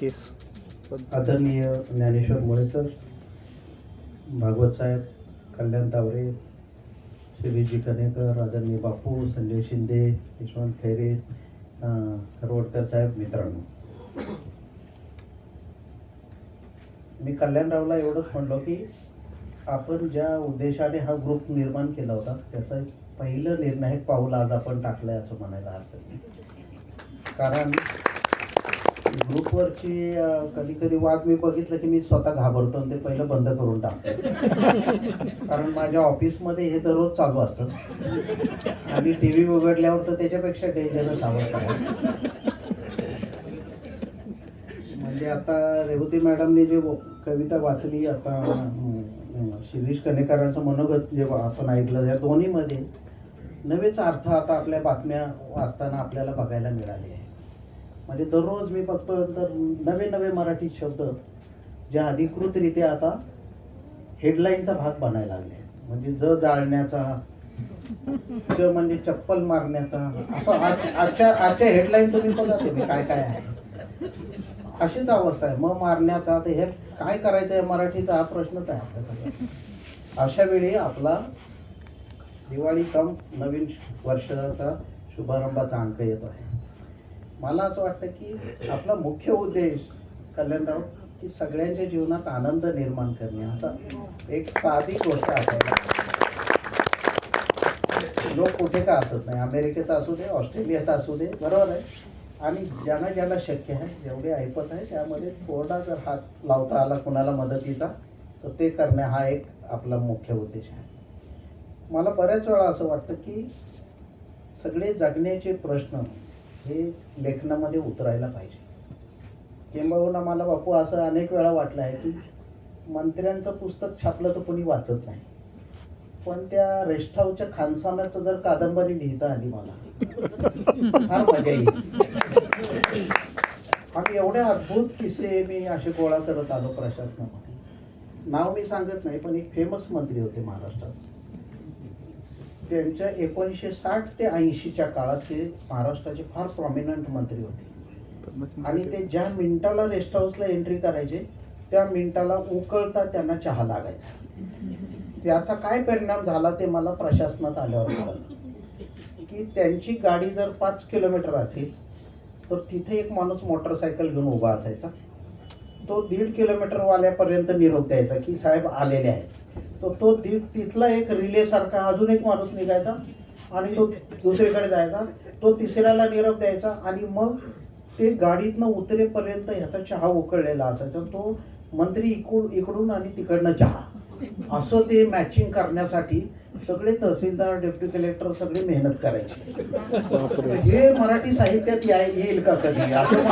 केस आदरणीय ज्ञानेश्वर मुळे सर, भागवत साहेब, कल्याण तावरे, शिरीजी कनेकर, आदरणीय बापू, संजय शिंदे, यशवंत खैरे, खरवडकर साहेब, मित्रांनो, मी कल्याणरावला एवढंच म्हणलो की आपण ज्या उद्देशाने हा ग्रुप निर्माण केला होता त्याचं एक पहिलं निर्णायक पाऊल आज आपण टाकलंय असं म्हणायला हरकत नाही. कारण ग्रुपवरची कधी कधी वाद मी बघितलं की मी स्वतः घाबरतो आणि ते पहिलं बंद करून टाकतो. कारण माझ्या ऑफिसमध्ये हे दररोज चालू असतं आणि टी व्ही उघडल्यावर तर त्याच्यापेक्षा डेंजरस अवस्था आहे. म्हणजे आता रेवती मॅडमने जे कविता वाचली, आता शिरीष कणेकरांचं मनोगत जे आपण ऐकलं, या दोन्हीमध्ये नवेच अर्थ आता आपल्या बातम्या वाचताना आपल्याला बघायला मिळाले आहे. म्हणजे दररोज मी बघतो तर नवे नवे मराठी शब्द जे अधिकृतरित्या आता हेडलाईनचा भाग बनायला लागले आहेत. म्हणजे जाळण्याचा, म्हणजे चप्पल मारण्याचा, असं आजच्या हेडलाईन तुम्ही बघा, तुम्ही काय काय आहे अशीच अवस्था आहे. मारण्याचा, तर हे काय करायचं आहे मराठीचा, हा प्रश्नच आहे आपल्या सगळ्या. अशा वेळी आपला दिवाळी कम नवीन वर्षाचा शुभारंभाचा अंक येतो आहे. मला असं वाटतं की आपला मुख्य उद्देश कल्याणराव की सगळ्यांच्या जीवनात आनंद निर्माण करणे, असा एक साधी गोष्ट असायला. लोक कुठे का असत नाही, अमेरिकेत असू दे, ऑस्ट्रेलियात असू दे, बरोबर आहे. आणि ज्यांना ज्यांना शक्य आहे, जेवढे ऐपत आहे त्यामध्ये थोडा जर हात लावता आला कुणाला मदतीचा, तर ते करणे हा एक आपला मुख्य उद्देश आहे. मला बऱ्याच वेळा असं वाटतं की सगळे जगण्याचे प्रश्न हे लेखनामध्ये उतरायला पाहिजे. किंबहुना मला बापू असं अनेक वेळा वाटलं आहे की मंत्र्यांचं पुस्तक छापलं तर कोणी वाचत नाही, पण त्या रेस्ट हाऊसच्या खानसाम्याचं जर कादंबरी लिहिता आली मला फार मजा येईल. आणि एवढे अद्भुत किस्से मी असे गोळा करत आलो प्रशासनामध्ये. नाव मी सांगत नाही, पण एक फेमस मंत्री होते महाराष्ट्रात. त्यांच्या 1960 ते 80च्या काळात ते महाराष्ट्राचे फार प्रॉमिनंट मंत्री होते. आणि ते ज्या मिनिटाला रेस्ट हाऊसला एंट्री करायचे त्या मिनिटाला उकळता त्यांना चहा लागायचा. त्याचा काय परिणाम झाला ते मला प्रशासनात आल्यावर कळलं की त्यांची गाडी जर 5 किलोमीटर असेल तर तिथे एक माणूस मोटरसायकल घेऊन उभा असायचा. तो 1.5 किलोमीटर वाल्यापर्यंत निरोप द्यायचा की साहेब आलेले आहेत. तो तिथला एक रिले सारखा अजून एक माणूस निघायचा आणि तो दुसरीकडे जायचा, तो तिसऱ्याला निरोप द्यायचा आणि मग ते गाडीतनं उतरेपर्यंत ह्याचा चहा उकळलेला असायचा. तो मंत्री इकडून आणि तिकडनं चहा, असं ते मॅचिंग करण्यासाठी सगळे तहसीलदार, डेप्युटी कलेक्टर सगळे मेहनत करायचे. हे मराठी साहित्यात येईल का कधी, असं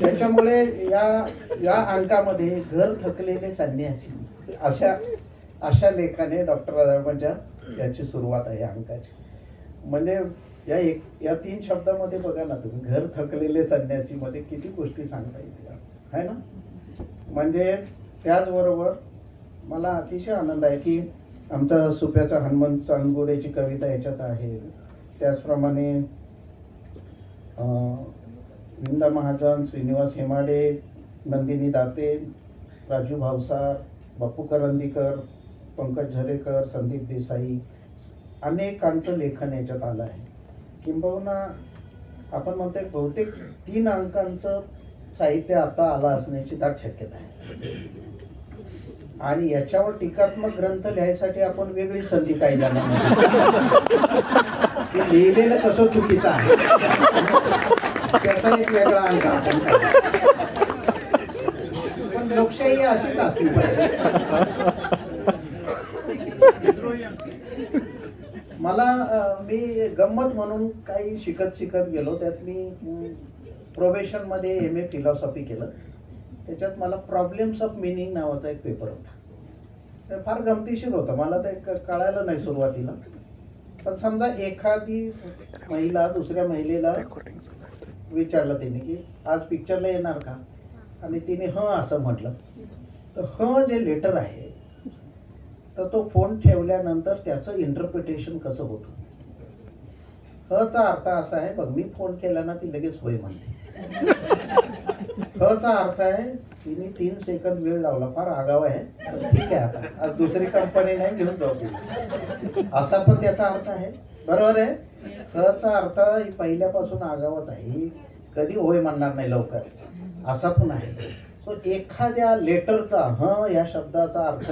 त्याच्यामुळे या अंकामध्ये घर थकलेले संन्यासी अशा लेखाने डॉक्टर राधाबांच्या याची सुरुवात आहे अंकाची. म्हणजे या 3 शब्दामध्ये बघा ना तुम्ही, घर थकलेले संन्यासी मध्ये किती गोष्टी सांगता येतील, आहे ना. म्हणजे त्याचबरोबर मला अतिशय आनंद आहे की आमचा सुप्याचा हनुमंत चांदगुडेची कविता याच्यात आहे. त्याचप्रमाणे विंदा महाजन, श्रीनिवास हेमाडे, नंदिनी दाते, राजू भावसार, बापू करंदीकर, पंकज झरेकर, संदीप देसाई, अनेकांचं लेखन याच्यात आलं आहे. किंबहुना आपण म्हणतोय बहुतेक 3 अंकांचं साहित्य आता आलं असण्याची दाट शक्यता आहे. आणि याच्यावर टीकात्मक ग्रंथ लिहायसाठी आपण वेगळी संधी काही जाणार की लिहिलेलं कसं चुकीचं आहे त्याचा एक वेगळा अंक आपण. पण लोकशाही अशीच असली पाहिजे. मला मी गंमत म्हणून काही शिकत गेलो. त्यात मी प्रोबेशनमध्ये MA फिलॉसॉफी केलं. त्याच्यात मला प्रॉब्लेम्स ऑफ मिनिंग नावाचा एक पेपर होता. फार गमतीशीर होता. मला ते कळायला नाही सुरुवातीला, पण समजा एखादी महिला दुसऱ्या महिलेला विचारलं तिने की आज पिक्चरला येणार का, आणि तिने असं म्हटलं, तर जे लेटर आहे तर तो फोन ठेवल्यानंतर त्याचं इंटरप्रिटेशन कसं होतं. हचा अर्थ असा आहे बघ, मी फोन केला ना ती लगेच होय म्हणते. हचा अर्थ आहे तिने 3 सेकंद वेळ लावला, फार आगाव आहे, ठीक आहे आता आज दुसरी कंपनी नाही, घेऊन जाऊ तिला, असा पण त्याचा अर्थ आहे. बरोबर आहे. हचा अर्थ ही पहिल्यापासून आगावच आहे, ही कधी होय म्हणणार नाही लवकर, असा पण आहे. सो एखाद्या लेटरचा ह या शब्दाचा अर्थ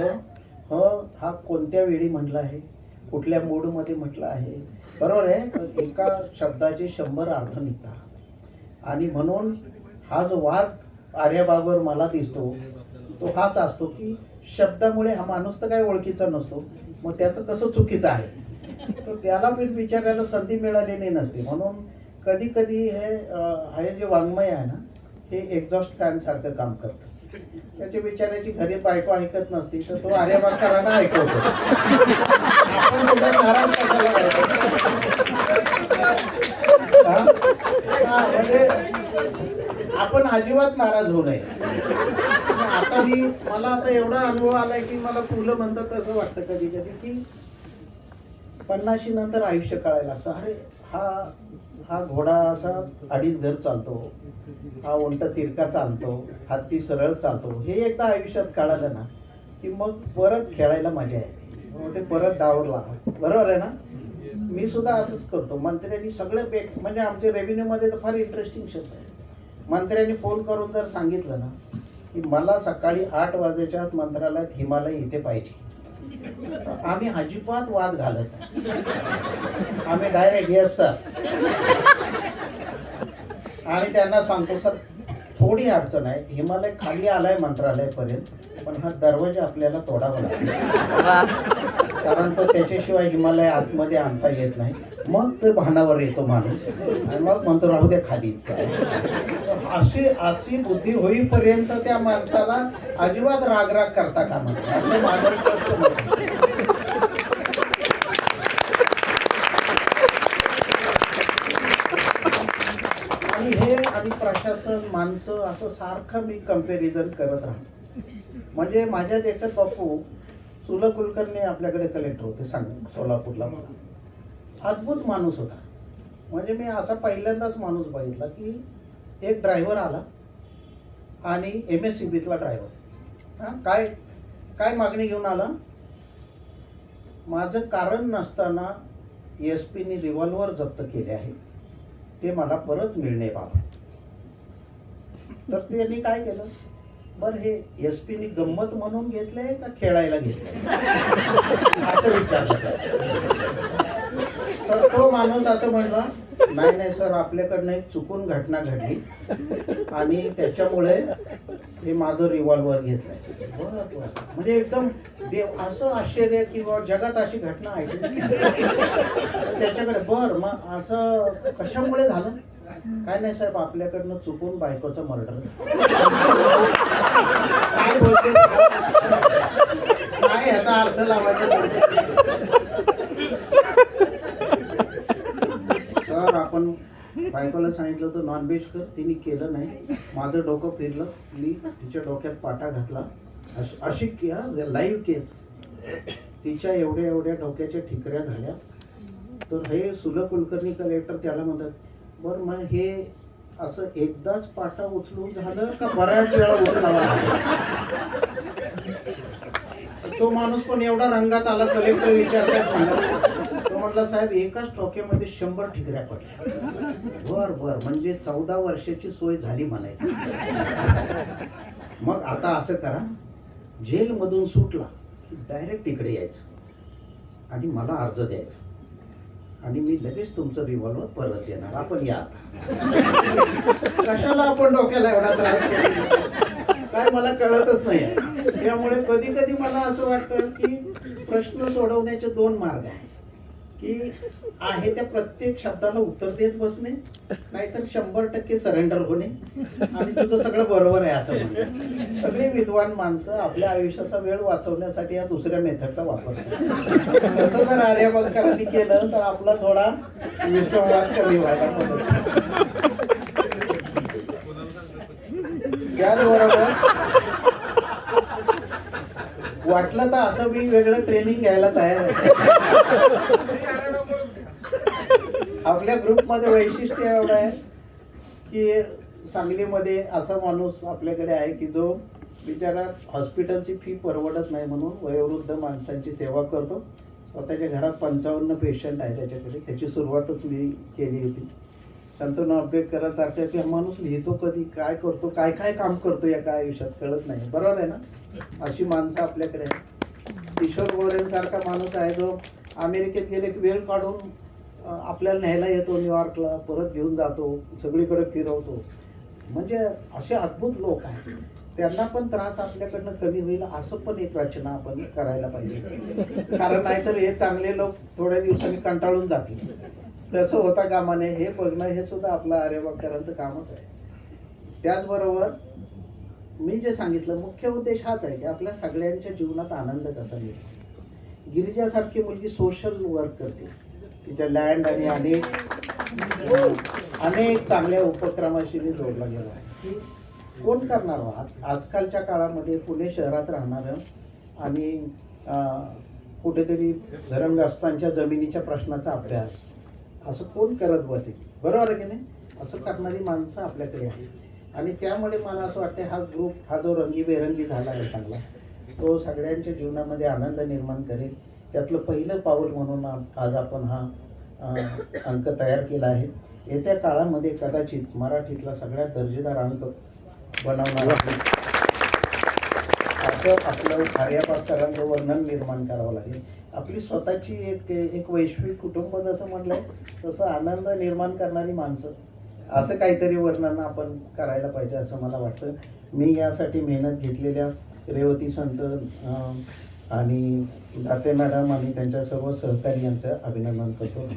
ह हा कोणत्या वेळी म्हटला आहे, कुठल्या मूडमध्ये म्हटलं आहे. बरोबर आहे. तर एका शब्दाचे 100 अर्थ निघतात. आणि म्हणून हा जो वाद आर्यबाबर मला दिसतो तो हाच असतो की शब्दामुळे हा माणूस तर काही ओळखीचा नसतो, मग त्याचं कसं चुकीचं आहे, तर त्याला पण विचारायला संधी मिळालेली नसते. म्हणून कधी कधी हे जे वाङ्मय आहे ना, हे एक्झॉस्ट फॅनसारखं काम करतं. त्याची विचारायची घरी बायको ऐकत नसती तर तो आर्यबाकरांना ऐकवतो. आपण त्याच्यात नाराज कशाला म्हणजे आपण अजिबात नाराज होऊ नये. आता मला आता एवढा अनुभव आलाय की मला फुलं म्हणतात तसं वाटतं कधी कधी की 50 नंतर आयुष्य कळायला लागतं. अरे हा घोडा असा 2.5 घर चालतो, हा उंट तिरका चालतो, हत्ती सरळ चालतो, हे एकदा आयुष्यात कळालं ना की मग परत खेळायला मजा येते, मग ते परत डावरला. बरोबर आहे ना. मी सुद्धा असंच करतो. मंत्र्यांनी सगळं म्हणजे आमच्या रेव्हेन्यूमध्ये तर फार इंटरेस्टिंग शब्द आहे. मंत्र्यांनी फोन करून जर सांगितलं ना की मला सकाळी 8 वाजेच्या आत मंत्रालयात हिमालय इथे पाहिजे, तर आम्ही अजिबात वाद घालत नाही. आम्ही डायरेक्ट येस सर. आणि त्यांना सांगतो सर थोडी अडचण आहे, हिमालय खाली आलाय मंत्रालयापर्यंत, पण हा दरवाजा आपल्याला तोडावा लागेल, कारण तो त्याच्याशिवाय हिमालय आतमध्ये आणता येत नाही. मग ते भानावर येतो माणूस आणि मग म्हणतो राहू दे खालीच. अशी बुद्धी होईपर्यंत त्या माणसाला अजिबात रागराग करता कामा नये, असं माझं स्पष्ट मत आहे. आणि प्रशासन माणसं असं सारखं मी कंपॅरिझन करत राहतो. म्हणजे माझ्या देखत बापू सुला कुलकर्णी आपल्याकडे कलेक्टर होते सोलापूरला. मला अद्भुत माणूस होता. म्हणजे मी असा पहिल्यांदाच माणूस बघितला की एक ड्रायव्हर आला आणि MSCBतला ड्रायव्हर काय मागणी घेऊन आला. माझं कारण नसताना SP नी रिव्हॉल्वर जप्त केले आहे, ते मला परत मिळणे बाबा. तर त्यांनी काय केलं, बरं हे SP नी गंमत म्हणून घेतलंय का खेळायला घेतलंय असं विचारलं. तर तो माणूस असं म्हणला, नाही सर आपल्याकडनं एक चुकून घटना घडली आणि त्याच्यामुळे हे माझं रिव्हॉल्वर घेतलंय. बरं म्हणजे एकदम देव असं आश्चर्य की जगात अशी घटना ऐकली. त्याच्याकडे बरं मग असं कशामुळे झालं. काय नाही साहेब आपल्याकडनं चुकून बायकोचं मर्डर. काय बोलते काय ह्याचा अर्थ लावायचा. सर आपण बायकोला सांगितलं होतं नॉनव्हेज कर, तिने केलं नाही, माझं डोकं फिरलं, मी तिच्या डोक्यात पाटा घातला. अशी लाईव्ह केस, तिच्या एवढ्या डोक्याच्या ठिकऱ्या झाल्या. तर हे सुला कुलकर्णी कलेक्टर त्याला म्हणतात, बरं मग हे असं एकदाच पाटा उचलून झालं का बऱ्याच वेळा उचलावा. तो माणूस पण एवढा रंगात आला, कलेक्टर विचारतात मला. तो म्हटला साहेब एकाच टोक्यामध्ये 100 ठिकऱ्या पडल्या. बर म्हणजे 14 वर्षाची सोय झाली म्हणायचं. मग आता असं करा, जेलमधून सुटला की डायरेक्ट इकडे यायचं आणि मला अर्ज द्यायचा आणि मी लगेच तुमचं रिव्हॉल्वर परत देणार, आपण या. कशाला आपण डोक्याला एवढा त्रास केला काय मला कळतच नाही. त्यामुळे कधी कधी मला असं वाटतं की प्रश्न सोडवण्याचे 2 मार्ग आहेत, की आहे त्या प्रत्येक शब्दाला उत्तर देत बसणे, नाहीतर 100% सरेंडर होणे आणि तुझं सगळं बरोबर आहे असं म्हणणं. सगळे विद्वान माणसं आपल्या आयुष्याचा वेळ वाचवण्यासाठी या दुसऱ्या मेथडचा वापर करतात. तसं जर आर्यभंकरांनी केलं तर आपला थोडा विसंवाद कमी व्हायला मदत. त्याचबरोबर वाटलं तर असं मी वेगळं ट्रेनिंग घ्यायला तयार आहे. आपल्या ग्रुपमध्ये वैशिष्ट्य एवढं आहे की सांगलीमध्ये असा माणूस आपल्याकडे आहे की जो बिचारा हॉस्पिटलची फी परवडत नाही म्हणून वयोवृद्ध माणसांची सेवा करतो. स्वतःच्या घरात 55 पेशंट आहे त्याच्याकडे. त्याची सुरुवातच मी केली होती. शंतनू अभ्यंकरांसारखा की हा माणूस लिहितो कधी, काय करतो, काय काय काम करतो या काय आयुष्यात कळत नाही. बरोबर आहे ना? अशी माणसं आपल्याकडे आहे. किशोर गोरेंसारखा माणूस आहे जो अमेरिकेत गेले की वेळ काढून आपल्याला न्यायला येतो न्यूयॉर्कला, परत घेऊन जातो, सगळीकडे फिरवतो. म्हणजे असे अद्भुत लोक आहेत. त्यांना पण त्रास आपल्याकडनं कमी होईल असं पण एक रचना आपण करायला पाहिजे. कारण नाहीतर हे चांगले लोक थोड्या दिवसांनी कंटाळून जातील. तसं होता कामा नये. हे बघणं हे सुद्धा आपलं आर्यभक्करांचं कामच आहे. त्याचबरोबर मी जे सांगितलं मुख्य उद्देश हाच आहे की आपल्या सगळ्यांच्या जीवनात आनंद कसा मिळतो. गिरिजासारखी मुलगी सोशल वर्क करते. तिच्या लँड आणि अनेक चांगल्या उपक्रमाशी मी जोडला गेलो आहे. की कोण करणार आजकालच्या काळामध्ये पुणे शहरात राहणारं आणि कुठेतरी धरणग्रस्तांच्या जमिनीच्या प्रश्नाचा अभ्यास असं कोण करत बसेल. बरोबर आहे की नाही? असं करणारी माणसं आपल्याकडे आहेत. आणि त्यामुळे मला असं वाटतं हा ग्रुप हा जो रंगीबेरंगी झाला आहे चांगला, तो सगळ्यांच्या जीवनामध्ये आनंद निर्माण करेल. त्यातलं पहिलं पाऊल म्हणून आज आपण हा अंक तयार केला आहे. येत्या काळामध्ये कदाचित मराठीतला सगळ्यात दर्जेदार अंक बनवणार असं आपलं आर्यभक्करांचं वर्णन निर्माण करावं लागेल. आपली स्वतःची एक वैश्विक कुटुंब जसं म्हटलंय तसं आनंद निर्माण करणारी माणसं असं काहीतरी वर्णन आपण करायला पाहिजे असं मला वाटतं. मी यासाठी मेहनत घेतलेल्या रेवती संत आणि दाते मॅडम आणि त्यांच्या सर्व सहकारी यांचं अभिनंदन करतो.